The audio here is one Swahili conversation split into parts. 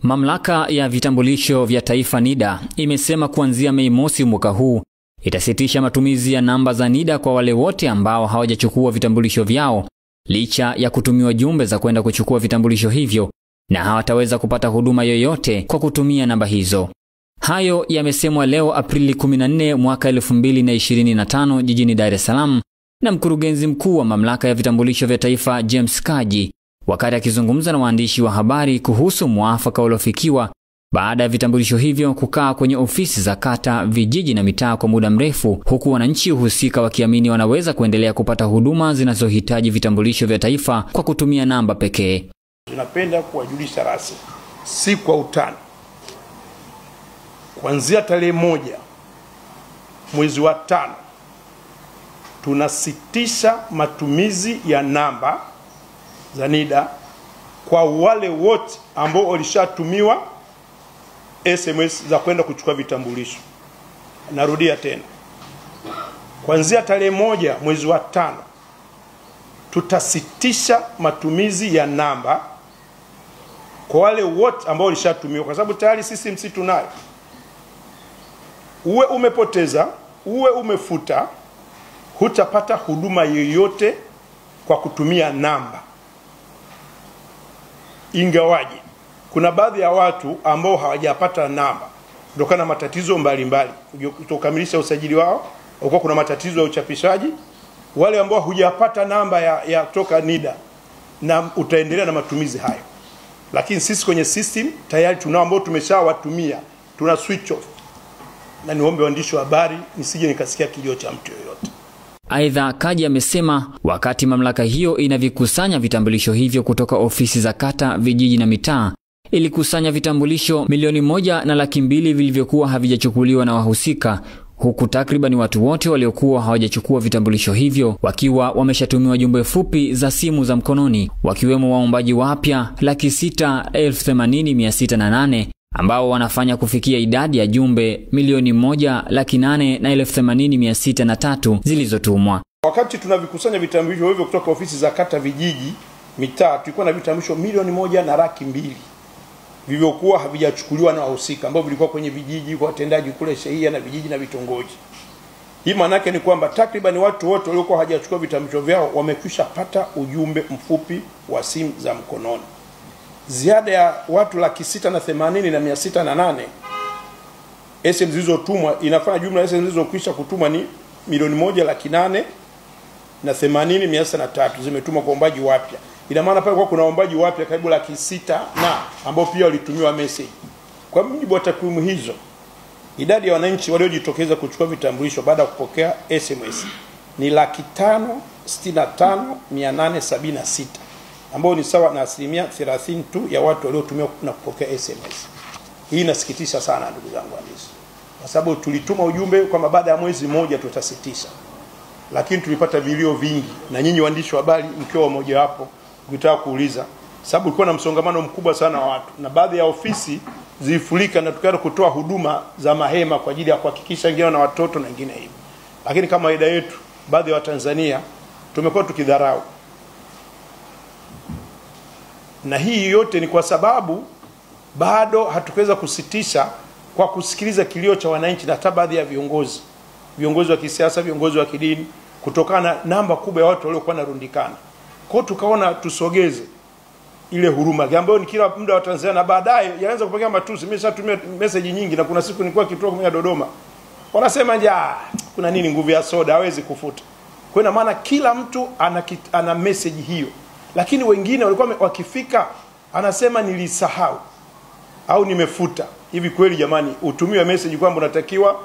Mamlaka ya vitambulisho vya taifa NIDA imesema kuanzia Mei Mosi mwaka huu itasitisha matumizi ya namba za NIDA kwa wale wote ambao hawajachukua vitambulisho vyao, licha ya kutumiwa jumbe za kwenda kuchukua vitambulisho hivyo, na hawataweza kupata huduma yoyote kwa kutumia namba hizo. Hayo yamesemwa leo Aprili 14 mwaka 2025 jijini Dar es Salaam na mkurugenzi mkuu wa mamlaka ya vitambulisho vya taifa James Kaji, wakati akizungumza na waandishi wa habari kuhusu muafaka uliofikiwa baada ya vitambulisho hivyo kukaa kwenye ofisi za kata, vijiji na mitaa kwa muda mrefu, huku wananchi husika wakiamini wanaweza kuendelea kupata huduma zinazohitaji vitambulisho vya taifa kwa kutumia namba pekee. Tunapenda kuwajulisha rasmi, si kwa utani, kuanzia tarehe 1 mwezi wa 5 tunasitisha matumizi ya namba za NIDA kwa wale wote ambao walishatumiwa SMS za kwenda kuchukua vitambulisho. Narudia tena, kuanzia tarehe 1 mwezi wa 5 tutasitisha matumizi ya namba kwa wale wote ambao walishatumiwa, kwa sababu tayari system si tunayo. Uwe umepoteza, uwe umefuta, hutapata huduma yoyote kwa kutumia namba. Ingawaje kuna baadhi ya watu ambao hawajapata namba kutokana na matatizo mbalimbali kutokamilisha usajili wao, au kuna matatizo ya uchapishaji, wale ambao hujapata namba ya kutoka NIDA, na utaendelea na matumizi hayo. Lakini sisi kwenye system tayari tunao ambao tumeshawatumia, tuna switch off. Na niombe waandishi wa habari nisije nikasikia kilio cha mtu yoyote. Aidha, Kaji amesema wakati mamlaka hiyo inavikusanya vitambulisho hivyo kutoka ofisi za kata, vijiji na mitaa, ilikusanya vitambulisho 1,200,000 vilivyokuwa havijachukuliwa na wahusika, huku takriban watu wote waliokuwa hawajachukua vitambulisho hivyo wakiwa wameshatumiwa jumbe fupi za simu za mkononi, wakiwemo waombaji wapya 680,608 ambao wanafanya kufikia idadi ya jumbe 1,880,603 zilizotumwa. Wakati tunavikusanya vitambulisho hivyo kutoka ofisi za kata, vijiji, mitaa, tulikuwa na vitambulisho 1,102,000 vilivyokuwa havijachukuliwa na wahusika, ambao vilikuwa kwenye vijiji kwa watendaji kule shehia na vijiji na vitongoji. Hii maana yake ni kwamba takriban watu wote waliokuwa hawajachukua vitambulisho vyao wamekwisha pata ujumbe mfupi wa simu za mkononi. Ziada ya watu 680,608 SMS zilizotumwa, inafanya jumla ya SMS zilizokwisha kutumwa ni 1,880,603 zimetumwa kwa waombaji wapya. Ina maana pale kwa kuna waombaji wapya karibu 600,000 na ambao pia walitumiwa message. Kwa mujibu wa takwimu hizo, idadi ya wananchi waliojitokeza kuchukua vitambulisho baada ya kupokea SMS ni 565,876, ambao ni sawa na 30% tu ya watu waliotumia na kupokea SMS. Hii inasikitisha sana ndugu zangu waandishi, kwa sababu tulituma ujumbe kwamba baada ya mwezi mmoja tutasitisha, lakini tulipata vilio vingi, na nyinyi waandishi wa habari mkiwa mmoja wapo ukitaka kuuliza, sababu kulikuwa na msongamano mkubwa sana wa watu, na baadhi ya ofisi zilifurika, na tukaanza kutoa huduma za mahema kwa ajili ya kuhakikisha wengine na watoto na wengine hivi. Lakini kama kawaida yetu, baadhi ya Watanzania tumekuwa tukidharau, na hii yote ni kwa sababu bado hatukuweza kusitisha kwa kusikiliza kilio cha wananchi na hata baadhi ya viongozi wa kisiasa, viongozi wa kidini, kutokana na namba kubwa ya watu waliokuwa narundikana. Kwa hiyo tukaona tusogeze ile huruma ambayo ni kila muda wa Tanzania, na baadaye yaanza kupokea matusi. Mimi nishatumia message nyingi, na kuna siku nilikuwa kituo kwa Dodoma, wanasema kuna nini, nguvu ya soda hawezi kufuta. Kwa maana kila mtu ana message hiyo, lakini wengine walikuwa wakifika anasema nilisahau au nimefuta. Hivi kweli jamani, utumiwe message kwamba unatakiwa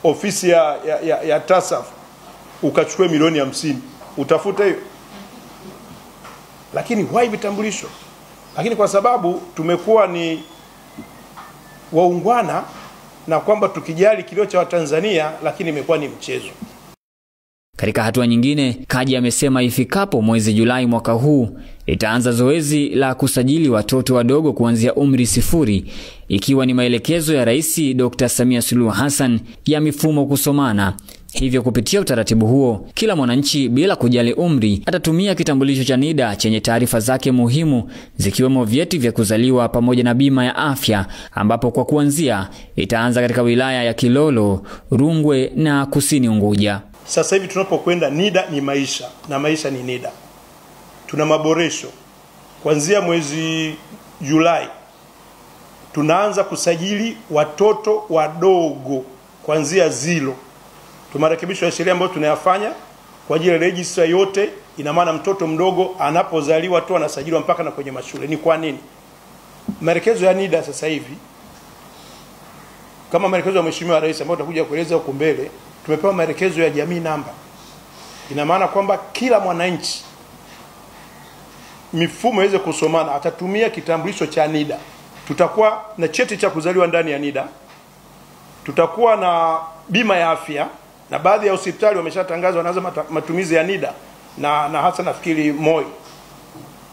ofisi ya TASAF ukachukue milioni 50, utafuta hiyo? Lakini why vitambulisho? Lakini kwa sababu tumekuwa ni waungwana na kwamba tukijali kilio cha Watanzania, lakini imekuwa ni mchezo. Katika hatua nyingine, Kaji amesema ifikapo mwezi Julai mwaka huu itaanza zoezi la kusajili watoto wadogo kuanzia umri 0, ikiwa ni maelekezo ya Rais Dr. Samia Suluhu Hassan ya mifumo kusomana, Hivyo kupitia utaratibu huo, kila mwananchi bila kujali umri atatumia kitambulisho cha NIDA chenye taarifa zake muhimu zikiwemo vyeti vya kuzaliwa pamoja na bima ya afya, ambapo kwa kuanzia itaanza katika wilaya ya Kilolo, Rungwe na Kusini Unguja. Sasa hivi tunapokwenda, NIDA ni maisha na maisha ni NIDA. Tuna maboresho. Kuanzia mwezi Julai tunaanza kusajili watoto wadogo kuanzia zilo. Tumarekebisho ya sheria ambayo tunayafanya kwa ajili ya register yote. Ina maana mtoto mdogo anapozaliwa tu anasajiliwa mpaka na kwenye mashule. Ni kwa nini? Maelekezo ya NIDA sasa hivi, kama maelekezo ya Mheshimiwa Rais ambayo tutakuja kueleza huko mbele, tumepewa maelekezo ya jamii namba. Ina maana kwamba kila mwananchi mifumo iweze kusomana, atatumia kitambulisho cha NIDA. Tutakuwa na cheti cha kuzaliwa ndani ya NIDA. Tutakuwa na bima ya afya, na baadhi ya hospitali wameshatangaza wanaanza matumizi ya NIDA na hasa nafikiri Moi.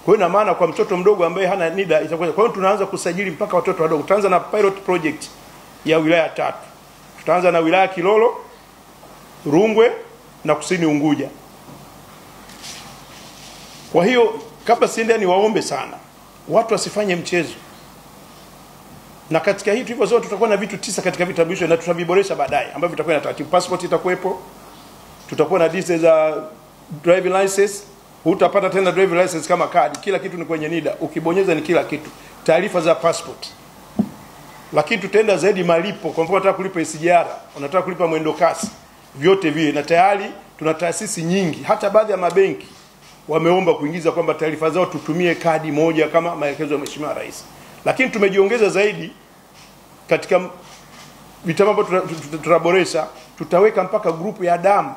Kwa hiyo ina maana kwa mtoto mdogo ambaye hana NIDA itakuwa. Kwa hiyo tunaanza kusajili mpaka watoto wadogo. Tutaanza na pilot project ya wilaya 3. Tutaanza na wilaya Kilolo, Rungwe na Kusini Unguja. Kwa hiyo kabla siende, ni waombe sana watu wasifanye mchezo. Na katika hii tulivyo zote tutakuwa na vitu 9 katika vitambulisho, na tutaviboresha baadaye ambavyo vitakuwa na taratibu. Passport itakuwepo, tutakuwa na details za driving license. Hutapata tena driving license kama kadi, kila kitu ni kwenye NIDA. Ukibonyeza ni kila kitu, taarifa za passport. Lakini tutaenda zaidi malipo. Kwa mfano unataka kulipa SGR, unataka kulipa mwendo kasi, vyote vile. Na tayari tuna taasisi nyingi, hata baadhi ya mabenki wameomba kuingiza kwamba taarifa zao tutumie kadi moja kama maelekezo ya Mheshimiwa Rais. Lakini tumejiongeza zaidi katika vitabu ambavyo tutaboresha. Tutaweka mpaka grupu ya damu,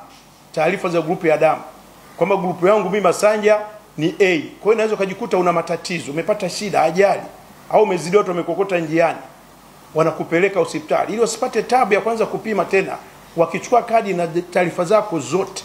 taarifa za grupu ya damu, kwamba grupu yangu mimi Masanja ni A. Kwa hiyo unaweza kujikuta una matatizo, umepata shida, ajali, au umezidi watu wamekokota njiani, wanakupeleka hospitali ili usipate tabu ya kwanza kupima tena. Wakichukua kadi na taarifa zako zote,